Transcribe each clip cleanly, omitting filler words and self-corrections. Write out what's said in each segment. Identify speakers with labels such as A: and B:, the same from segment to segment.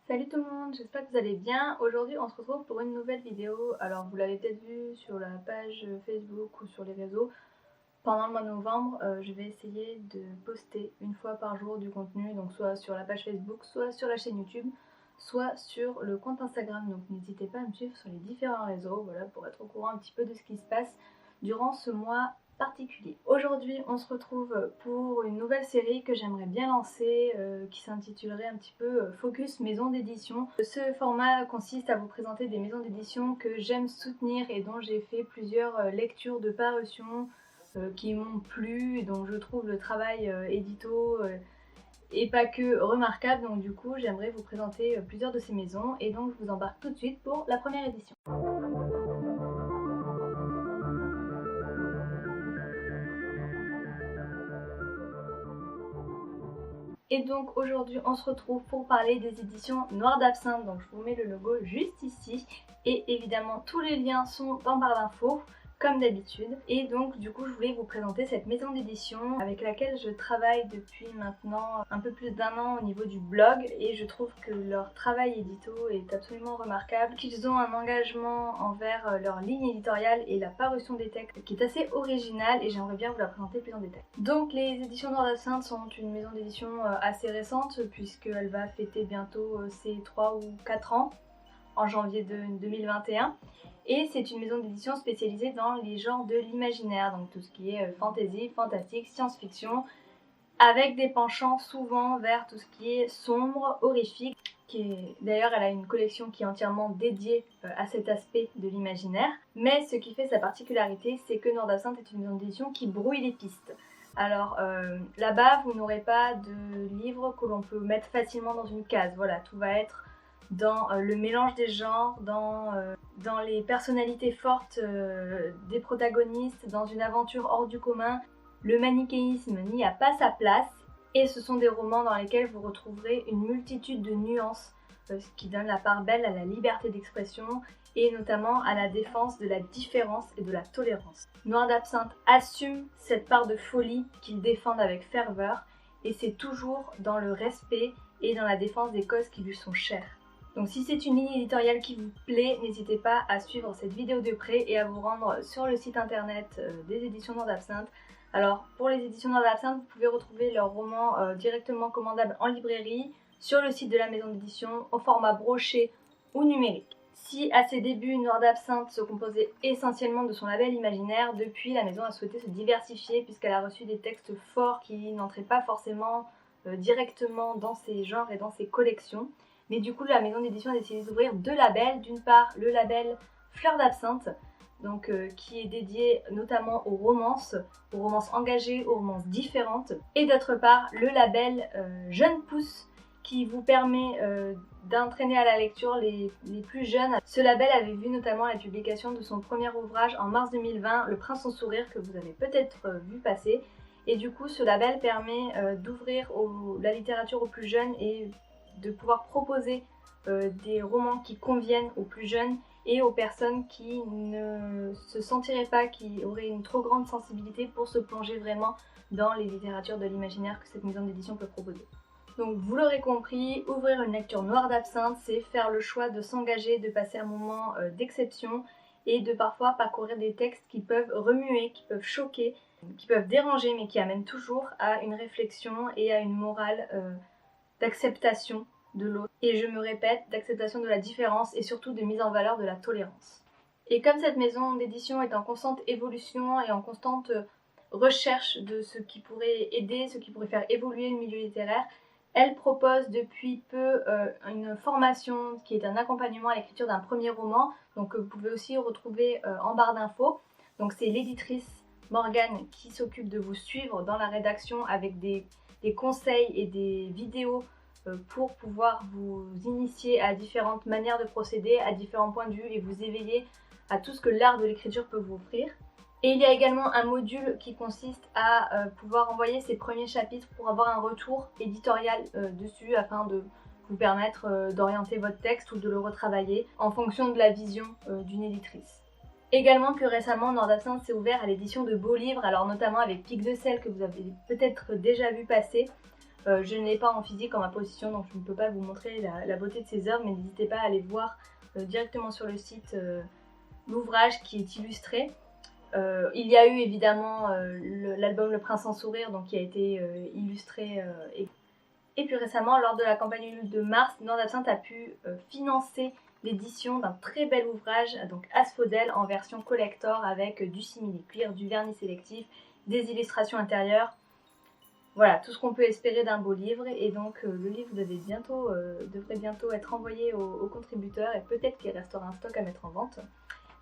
A: Salut tout le monde, j'espère que vous allez bien. Aujourd'hui on se retrouve pour une nouvelle vidéo. Alors vous l'avez peut-être vu sur la page Facebook ou sur les réseaux. Pendant le mois de novembre, je vais essayer de poster une fois par jour du contenu, donc soit sur la page Facebook, soit sur la chaîne YouTube, soit sur le compte Instagram. Donc n'hésitez pas à me suivre sur les différents réseaux, voilà, pour être au courant un petit peu de ce qui se passe durant ce mois particulier. Aujourd'hui on se retrouve pour une nouvelle série que j'aimerais bien lancer qui s'intitulerait un petit peu Focus Maison d'édition. Ce format consiste à vous présenter des maisons d'édition que j'aime soutenir et dont j'ai fait plusieurs lectures de parution qui m'ont plu et dont je trouve le travail édito et pas que remarquable. Donc du coup j'aimerais vous présenter plusieurs de ces maisons et donc je vous embarque tout de suite pour la première édition. Et donc aujourd'hui on se retrouve pour parler des éditions Noir d'Absinthe, donc je vous mets le logo juste ici et évidemment tous les liens sont en barre d'infos comme d'habitude. Et donc du coup je voulais vous présenter cette maison d'édition avec laquelle je travaille depuis maintenant un peu plus d'1 an au niveau du blog et je trouve que leur travail édito est absolument remarquable, qu'ils ont un engagement envers leur ligne éditoriale et la parution des textes qui est assez originale et j'aimerais bien vous la présenter plus en détail. Donc les éditions Noir d'Absinthe sont une maison d'édition assez récente puisqu'elle va fêter bientôt ses 3 ou 4 ans en janvier 2021. Et c'est une maison d'édition spécialisée dans les genres de l'imaginaire, donc tout ce qui est fantasy, fantastique, science-fiction, avec des penchants souvent vers tout ce qui est sombre, horrifique. D'ailleurs, elle a une collection qui est entièrement dédiée à cet aspect de l'imaginaire. Mais ce qui fait sa particularité, c'est que Noir d'Absinthe est une maison d'édition qui brouille les pistes. Alors là-bas, vous n'aurez pas de livres que l'on peut mettre facilement dans une case. Voilà, tout va être dans le mélange des genres, dans les personnalités fortes des protagonistes, dans une aventure hors du commun. Le manichéisme n'y a pas sa place et ce sont des romans dans lesquels vous retrouverez une multitude de nuances, ce qui donne la part belle à la liberté d'expression et notamment à la défense de la différence et de la tolérance. Noir d'Absinthe assume cette part de folie qu'ils défendent avec ferveur et c'est toujours dans le respect et dans la défense des causes qui lui sont chères. Donc si c'est une ligne éditoriale qui vous plaît, n'hésitez pas à suivre cette vidéo de près et à vous rendre sur le site internet des éditions Noir d'Absinthe. Alors pour les éditions Noir d'Absinthe, vous pouvez retrouver leurs romans directement commandables en librairie, sur le site de la maison d'édition, au format broché ou numérique. Si à ses débuts Noir d'Absinthe se composait essentiellement de son label imaginaire, depuis la maison a souhaité se diversifier puisqu'elle a reçu des textes forts qui n'entraient pas forcément directement dans ses genres et dans ses collections. Mais du coup, la maison d'édition a décidé d'ouvrir 2 labels. D'une part, le label Fleur d'Absinthe, donc qui est dédié notamment aux romances engagées, aux romances différentes. Et d'autre part, le label Jeune Pousse, qui vous permet d'entraîner à la lecture les plus jeunes. Ce label avait vu notamment la publication de son premier ouvrage en mars 2020, Le Prince sans sourire, que vous avez peut-être vu passer. Et du coup, ce label permet d'ouvrir la littérature aux plus jeunes et de pouvoir proposer des romans qui conviennent aux plus jeunes et aux personnes qui ne se sentiraient pas, qui auraient une trop grande sensibilité pour se plonger vraiment dans les littératures de l'imaginaire que cette maison d'édition peut proposer. Donc vous l'aurez compris, ouvrir une lecture Noir d'Absinthe, c'est faire le choix de s'engager, de passer un moment d'exception et de parfois parcourir des textes qui peuvent remuer, qui peuvent choquer, qui peuvent déranger, mais qui amènent toujours à une réflexion et à une morale d'acceptation de l'autre. Et je me répète, d'acceptation de la différence et surtout de mise en valeur de la tolérance. Et comme cette maison d'édition est en constante évolution et en constante recherche de ce qui pourrait aider, ce qui pourrait faire évoluer le milieu littéraire, elle propose depuis peu une formation qui est un accompagnement à l'écriture d'un premier roman, donc que vous pouvez aussi retrouver en barre d'infos. Donc c'est l'éditrice Morgane qui s'occupe de vous suivre dans la rédaction avec des conseils et des vidéos pour pouvoir vous initier à différentes manières de procéder, à différents points de vue et vous éveiller à tout ce que l'art de l'écriture peut vous offrir. Et il y a également un module qui consiste à pouvoir envoyer ses premiers chapitres pour avoir un retour éditorial dessus afin de vous permettre d'orienter votre texte ou de le retravailler en fonction de la vision d'une éditrice. Également plus récemment, Noir d'Absinthe s'est ouvert à l'édition de beaux livres, alors notamment avec Pic de Sel que vous avez peut-être déjà vu passer. Je ne l'ai pas en physique en ma possession, donc je ne peux pas vous montrer la beauté de ces œuvres, mais n'hésitez pas à aller voir directement sur le site l'ouvrage qui est illustré. Il y a eu évidemment l'album Le Prince sans sourire, donc qui a été illustré et plus récemment, lors de la campagne Ulule de mars, Noir d'Absinthe a pu financer l'édition d'un très bel ouvrage, donc Asphodèle, en version collector avec du simili-cuir, du vernis sélectif, des illustrations intérieures. Voilà, tout ce qu'on peut espérer d'un beau livre. Et donc le livre devrait bientôt être envoyé aux contributeurs et peut-être qu'il restera un stock à mettre en vente.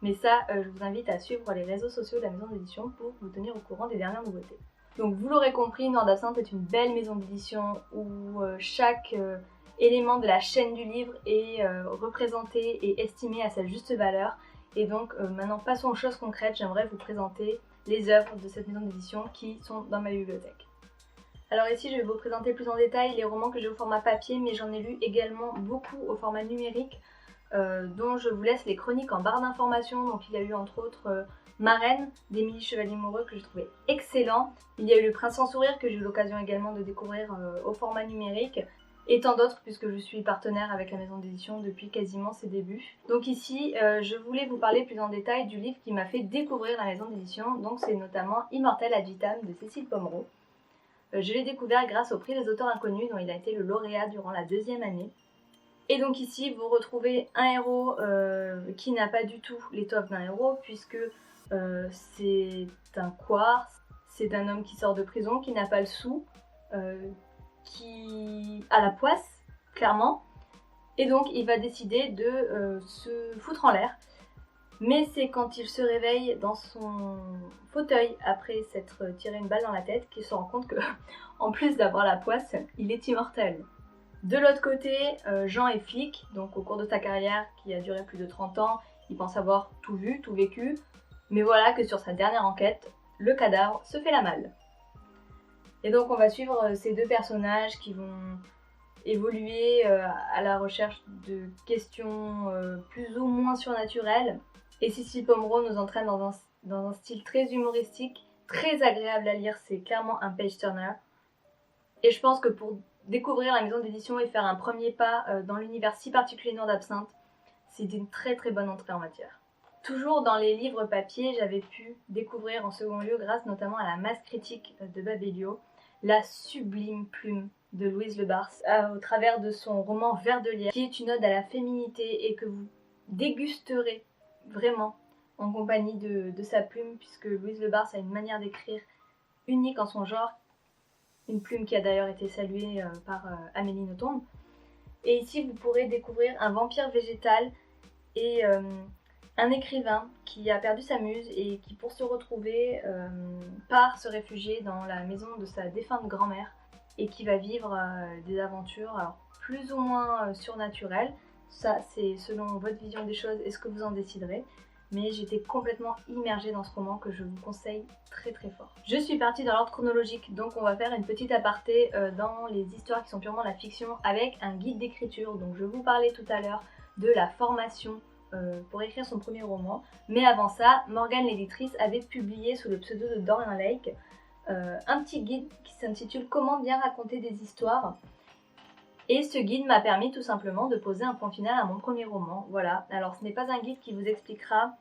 A: Mais ça, je vous invite à suivre les réseaux sociaux de la maison d'édition pour vous tenir au courant des dernières nouveautés. Donc vous l'aurez compris, Noir d'Absinthe est une belle maison d'édition où chaque élément de la chaîne du livre est représenté et estimé à sa juste valeur. Et donc maintenant passons aux choses concrètes, j'aimerais vous présenter les œuvres de cette maison d'édition qui sont dans ma bibliothèque. Alors ici je vais vous présenter plus en détail les romans que j'ai au format papier, mais j'en ai lu également beaucoup au format numérique, dont je vous laisse les chroniques en barre d'informations. Donc il y a eu entre autres Marraine d'Émilie Chevalier-Moreau que j'ai trouvé excellent. Il y a eu Le Prince sans sourire que j'ai eu l'occasion également de découvrir au format numérique. Et tant d'autres puisque je suis partenaire avec la maison d'édition depuis quasiment ses débuts. Donc ici, je voulais vous parler plus en détail du livre qui m'a fait découvrir la maison d'édition. Donc c'est notamment Immortel ad vitam de Cécile Pommereau. Je l'ai découvert grâce au prix des auteurs inconnus dont il a été le lauréat durant la 2e année. Et donc ici, vous retrouvez un héros qui n'a pas du tout l'étoffe d'un héros puisque c'est un couard, c'est un homme qui sort de prison, qui n'a pas le sou, qui a la poisse, clairement. Et donc il va décider de se foutre en l'air. Mais c'est quand il se réveille dans son fauteuil après s'être tiré une balle dans la tête qu'il se rend compte que, en plus d'avoir la poisse, il est immortel. De l'autre côté, Jean est flic, donc au cours de sa carrière qui a duré plus de 30 ans, il pense avoir tout vu, tout vécu, mais voilà que sur sa dernière enquête, le cadavre se fait la malle. Et donc on va suivre ces deux personnages qui vont évoluer à la recherche de questions plus ou moins surnaturelles. Et Cécile Pommereau nous entraîne dans un style très humoristique, très agréable à lire, c'est clairement un page-turner. Et je pense que pour découvrir la maison d'édition et faire un premier pas dans l'univers si particulier Noir d'Absinthe, c'est une très très bonne entrée en matière. Toujours dans les livres papier, j'avais pu découvrir en second lieu, grâce notamment à la masse critique de Babelio, la sublime plume de Louise Le Bars, au travers de son roman Vers de lierre, qui est une ode à la féminité et que vous dégusterez vraiment en compagnie de sa plume, puisque Louise Le Bars a une manière d'écrire unique en son genre, une plume qui a d'ailleurs été saluée par Amélie Nothomb. Et ici vous pourrez découvrir un vampire végétal et un écrivain qui a perdu sa muse et qui, pour se retrouver, part se réfugier dans la maison de sa défunte grand-mère et qui va vivre des aventures alors, plus ou moins surnaturelles. Ça, c'est selon votre vision des choses et ce que vous en déciderez. Mais j'étais complètement immergée dans ce roman que je vous conseille très très fort. Je suis partie dans l'ordre chronologique, donc on va faire une petite aparté dans les histoires qui sont purement la fiction avec un guide d'écriture. Donc je vous parlais tout à l'heure de la formation pour écrire son premier roman. Mais avant ça, Morgane l'éditrice avait publié sous le pseudo de Dorian Lake un petit guide qui s'intitule Comment bien raconter des histoires. Et ce guide m'a permis tout simplement de poser un point final à mon premier roman. Voilà, alors ce n'est pas un guide qui vous expliquera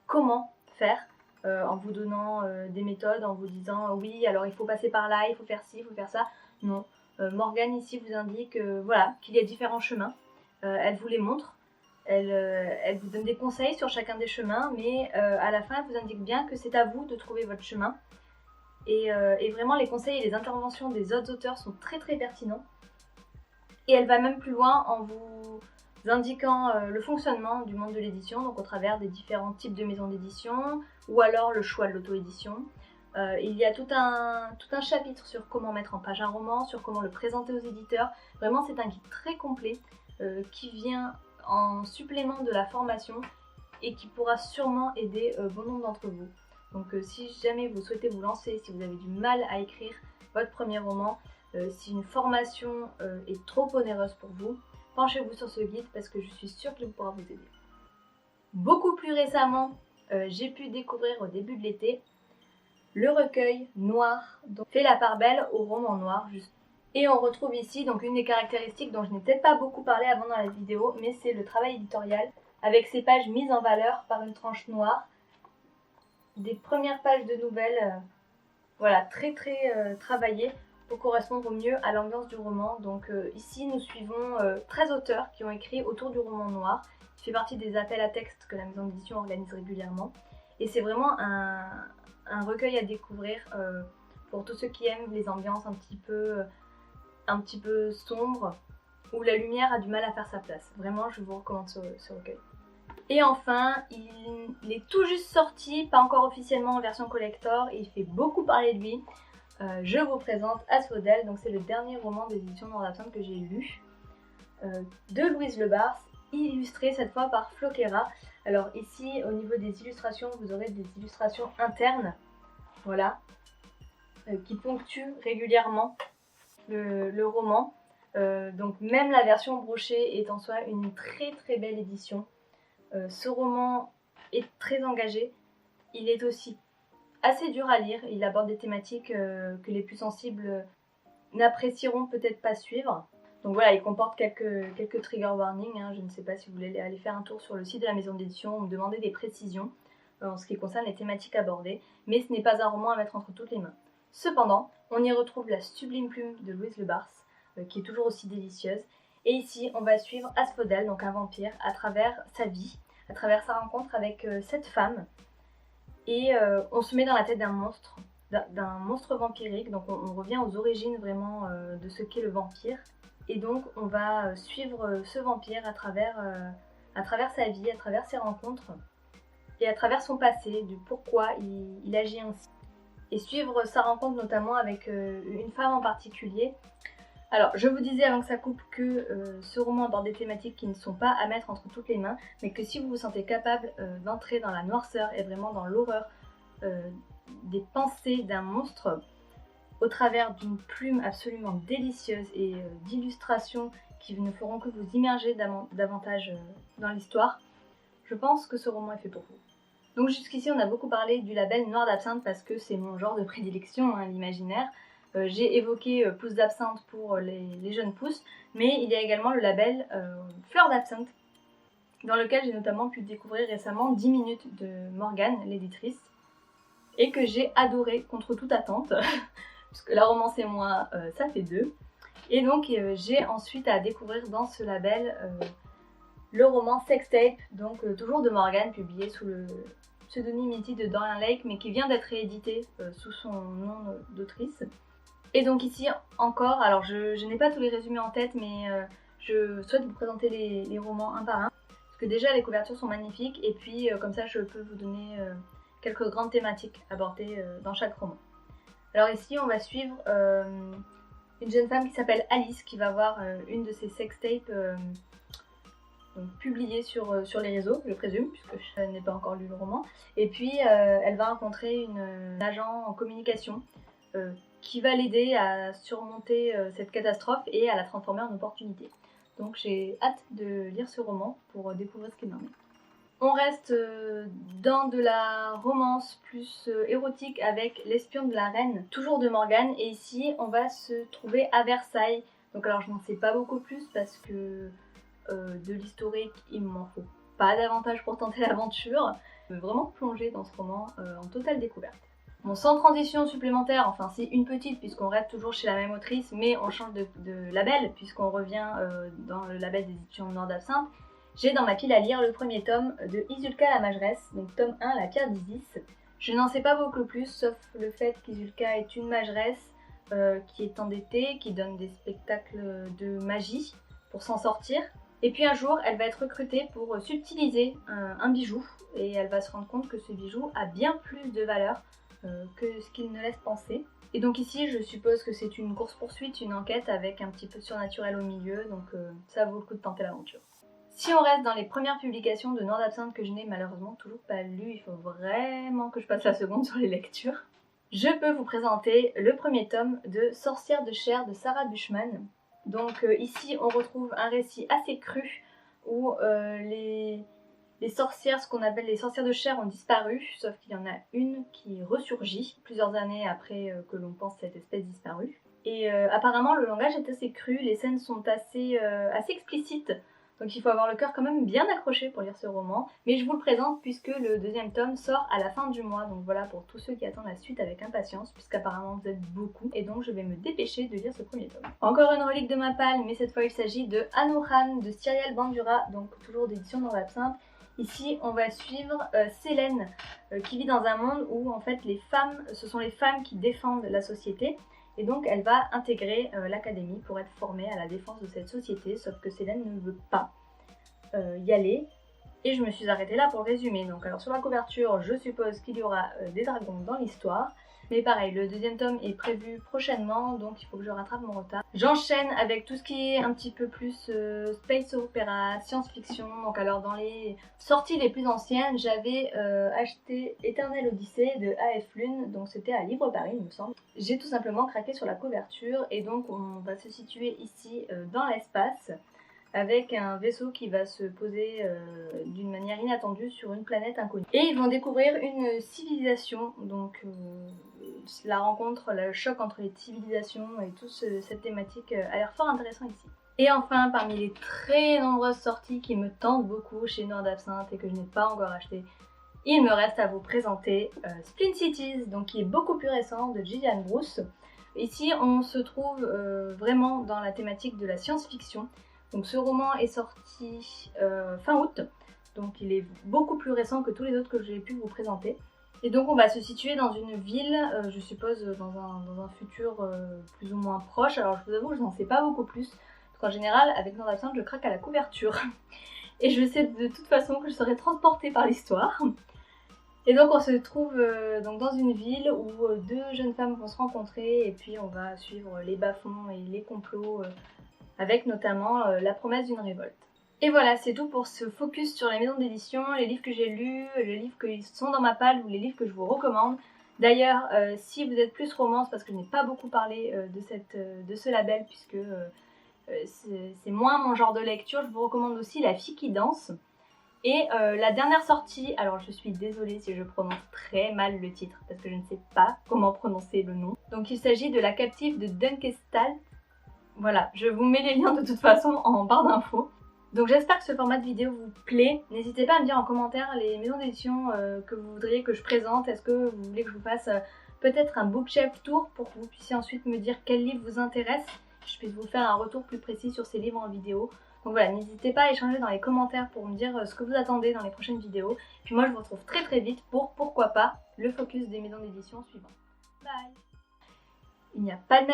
A: comment faire en vous donnant des méthodes, en vous disant oui, alors il faut passer par là, il faut faire ci, il faut faire ça. Non, Morgane ici vous indique voilà, qu'il y a différents chemins. Elle vous les montre. Elle vous donne des conseils sur chacun des chemins, mais à la fin, elle vous indique bien que c'est à vous de trouver votre chemin. Et vraiment, les conseils et les interventions des autres auteurs sont très très pertinents. Et elle va même plus loin en vous indiquant le fonctionnement du monde de l'édition, donc au travers des différents types de maisons d'édition, ou alors le choix de l'auto-édition. Il y a tout un chapitre sur comment mettre en page un roman, sur comment le présenter aux éditeurs. Vraiment, c'est un guide très complet qui vient en supplément de la formation et qui pourra sûrement aider bon nombre d'entre vous. Donc si jamais vous souhaitez vous lancer, si vous avez du mal à écrire votre premier roman, si une formation est trop onéreuse pour vous, penchez-vous sur ce guide parce que je suis sûre qu'il pourra vous aider. Beaucoup plus récemment, j'ai pu découvrir au début de l'été le recueil Noir, donc fait la part belle au roman noir. Et on retrouve ici donc une des caractéristiques dont je n'ai peut-être pas beaucoup parlé avant dans la vidéo, mais c'est le travail éditorial, avec ces pages mises en valeur par une tranche noire, des premières pages de nouvelles, voilà, très travaillées pour correspondre au mieux à l'ambiance du roman. Donc ici nous suivons 13 auteurs qui ont écrit autour du roman noir, qui fait partie des appels à texte que la maison d'édition organise régulièrement. Et c'est vraiment un recueil à découvrir pour tous ceux qui aiment les ambiances un petit peu sombres, où la lumière a du mal à faire sa place. Vraiment, je vous recommande ce recueil. Et enfin, il est tout juste sorti, pas encore officiellement en version collector, et il fait beaucoup parler de lui. Je vous présente Asphodèle, donc c'est le dernier roman des éditions Noir d'Absinthe que j'ai lu, de Louise Le Bars, illustré cette fois par Floquera. Alors ici, au niveau des illustrations, vous aurez des illustrations internes, voilà, qui ponctuent régulièrement le roman. Donc même la version brochée est en soi une très belle édition. Ce roman est très engagé, il est aussi assez dur à lire, il aborde des thématiques que les plus sensibles n'apprécieront peut-être pas suivre. Donc voilà, il comporte quelques trigger warnings, hein. Je ne sais pas si vous voulez aller faire un tour sur le site de la maison d'édition ou me demander des précisions en ce qui concerne les thématiques abordées, mais ce n'est pas un roman à mettre entre toutes les mains. Cependant, on y retrouve la sublime plume de Louise Le Bars, qui est toujours aussi délicieuse. Et ici, on va suivre Asphodèle, donc un vampire, à travers sa vie, à travers sa rencontre avec cette femme. Et on se met dans la tête d'un monstre vampirique, donc on revient aux origines vraiment de ce qu'est le vampire. Et donc on va suivre ce vampire à travers sa vie, à travers ses rencontres, et à travers son passé, du pourquoi il agit ainsi. Et suivre sa rencontre notamment avec une femme en particulier. Alors, je vous disais avant que ça coupe que ce roman aborde des thématiques qui ne sont pas à mettre entre toutes les mains, mais que si vous vous sentez capable d'entrer dans la noirceur et vraiment dans l'horreur des pensées d'un monstre, au travers d'une plume absolument délicieuse et d'illustrations qui ne feront que vous immerger davantage dans l'histoire, je pense que ce roman est fait pour vous. Donc jusqu'ici, on a beaucoup parlé du label Noir d'Absinthe parce que c'est mon genre de prédilection, hein, l'imaginaire. J'ai évoqué Pousse d'Absinthe pour les jeunes pousses, mais il y a également le label Fleur d'Absinthe, dans lequel j'ai notamment pu découvrir récemment 10 minutes de Morgane, l'éditrice, et que j'ai adoré contre toute attente, puisque la romance et moi, ça fait deux. Et donc j'ai ensuite à découvrir dans ce label le roman Sextape, donc toujours de Morgane, publié sous le pseudonyme mythique de Dorian Lake, mais qui vient d'être réédité sous son nom d'autrice. Et donc ici encore, alors je n'ai pas tous les résumés en tête, mais je souhaite vous présenter les romans un par un, parce que déjà les couvertures sont magnifiques, et puis comme ça je peux vous donner quelques grandes thématiques abordées dans chaque roman. Alors ici on va suivre une jeune femme qui s'appelle Alice, qui va voir une de ses sextapes publiée sur les réseaux, je présume, puisque je n'ai pas encore lu le roman. Et puis elle va rencontrer une agent en communication qui va l'aider à surmonter cette catastrophe et à la transformer en opportunité. Donc j'ai hâte de lire ce roman pour découvrir ce qu'il en est. On reste dans de la romance plus érotique avec L'espion de la reine, toujours de Morgane, et ici on va se trouver à Versailles. Donc alors je n'en sais pas beaucoup plus parce que de l'historique il m'en faut pas davantage pour tenter l'aventure. Je veux vraiment plonger dans ce roman en totale découverte. Bon, sans transition supplémentaire, enfin c'est une petite puisqu'on reste toujours chez la même autrice, mais on change de label puisqu'on revient dans le label des éditions Noir d'Absinthe. J'ai dans ma pile à lire le premier tome de Isulka la mageresse, donc tome 1, La pierre d'Isis. Je n'en sais pas beaucoup plus, sauf le fait qu'Isulka est une mageresse qui est endettée, qui donne des spectacles de magie pour s'en sortir. Et puis un jour, elle va être recrutée pour subtiliser un bijou, et elle va se rendre compte que ce bijou a bien plus de valeur que ce qu'il ne laisse penser. Et donc ici, je suppose que c'est une course-poursuite, une enquête avec un petit peu de surnaturel au milieu, donc ça vaut le coup de tenter l'aventure. Si on reste dans les premières publications de Noir d'Absinthe que je n'ai malheureusement toujours pas lues, il faut vraiment que je passe la seconde sur les lectures, je peux vous présenter le premier tome de Sorcière de chair de Sarah Bushman. Donc ici on retrouve un récit assez cru où les sorcières, ce qu'on appelle les sorcières de chair, ont disparu, sauf qu'il y en a une qui ressurgit plusieurs années après que l'on pense cette espèce disparue. Et apparemment le langage est assez cru, les scènes sont assez explicites. Donc il faut avoir le cœur quand même bien accroché pour lire ce roman. Mais je vous le présente puisque le deuxième tome sort à la fin du mois. Donc voilà pour tous ceux qui attendent la suite avec impatience, puisqu'apparemment vous êtes beaucoup. Et donc je vais me dépêcher de lire ce premier tome. Encore une relique de ma palle, mais cette fois il s'agit de Anoran de Cyrielle Bandura, donc toujours d'édition Noir d'Absinthe. Ici on va suivre Célène qui vit dans un monde où en fait les femmes, ce sont les femmes qui défendent la société. Et donc elle va intégrer l'académie pour être formée à la défense de cette société, sauf que Célène ne veut pas y aller. Et je me suis arrêtée là pour le résumer. Donc alors sur la couverture, je suppose qu'il y aura des dragons dans l'histoire. Mais pareil, le deuxième tome est prévu prochainement, donc il faut que je rattrape mon retard. J'enchaîne avec tout ce qui est un petit peu plus space opéra, science-fiction. Donc alors dans les sorties les plus anciennes, j'avais acheté Éternelle Odyssée de A.F. Lune, donc c'était à Livre Paris il me semble. J'ai tout simplement craqué sur la couverture et donc on va se situer ici dans l'espace, avec un vaisseau qui va se poser d'une manière inattendue sur une planète inconnue. Et ils vont découvrir une civilisation, donc la rencontre, le choc entre les civilisations et toute cette thématique a l'air fort intéressant ici. Et enfin, parmi les très nombreuses sorties qui me tentent beaucoup chez Noir d'Absinthe et que je n'ai pas encore acheté, il me reste à vous présenter Splint Cities, donc qui est beaucoup plus récent, de Gillian Bruce. Ici, on se trouve vraiment dans la thématique de la science-fiction. Donc ce roman est sorti fin août, donc il est beaucoup plus récent que tous les autres que j'ai pu vous présenter. Et donc on va se situer dans une ville, je suppose dans un futur plus ou moins proche. Alors je vous avoue, je n'en sais pas beaucoup plus, parce qu'en général, avec Noir d'Absinthe, je craque à la couverture. Et je sais de toute façon que je serai transportée par l'histoire. Et donc on se trouve donc dans une ville où deux jeunes femmes vont se rencontrer, et puis on va suivre les bas-fonds et les complots, avec notamment la promesse d'une révolte. Et voilà, c'est tout pour ce focus sur les maisons d'édition, les livres que j'ai lus, les livres qui sont dans ma palle ou les livres que je vous recommande. D'ailleurs, si vous êtes plus romance, parce que je n'ai pas beaucoup parlé de ce label, puisque c'est moins mon genre de lecture, je vous recommande aussi La fille qui danse. Et la dernière sortie, alors je suis désolée si je prononce très mal le titre, parce que je ne sais pas comment prononcer le nom. Donc il s'agit de La captive de Dunkestal. Voilà, je vous mets les liens de toute façon en barre d'infos. Donc j'espère que ce format de vidéo vous plaît. N'hésitez pas à me dire en commentaire les maisons d'édition que vous voudriez que je présente. Est-ce que vous voulez que je vous fasse peut-être un bookshelf tour pour que vous puissiez ensuite me dire quel livre vous intéresse, que je puisse vous faire un retour plus précis sur ces livres en vidéo. Donc voilà, n'hésitez pas à échanger dans les commentaires pour me dire ce que vous attendez dans les prochaines vidéos. Puis moi je vous retrouve très très vite pour, pourquoi pas, le focus des maisons d'édition suivant. Bye. Il n'y a pas de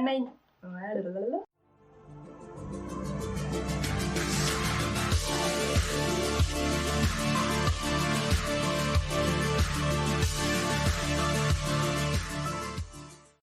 A: main... Voilà.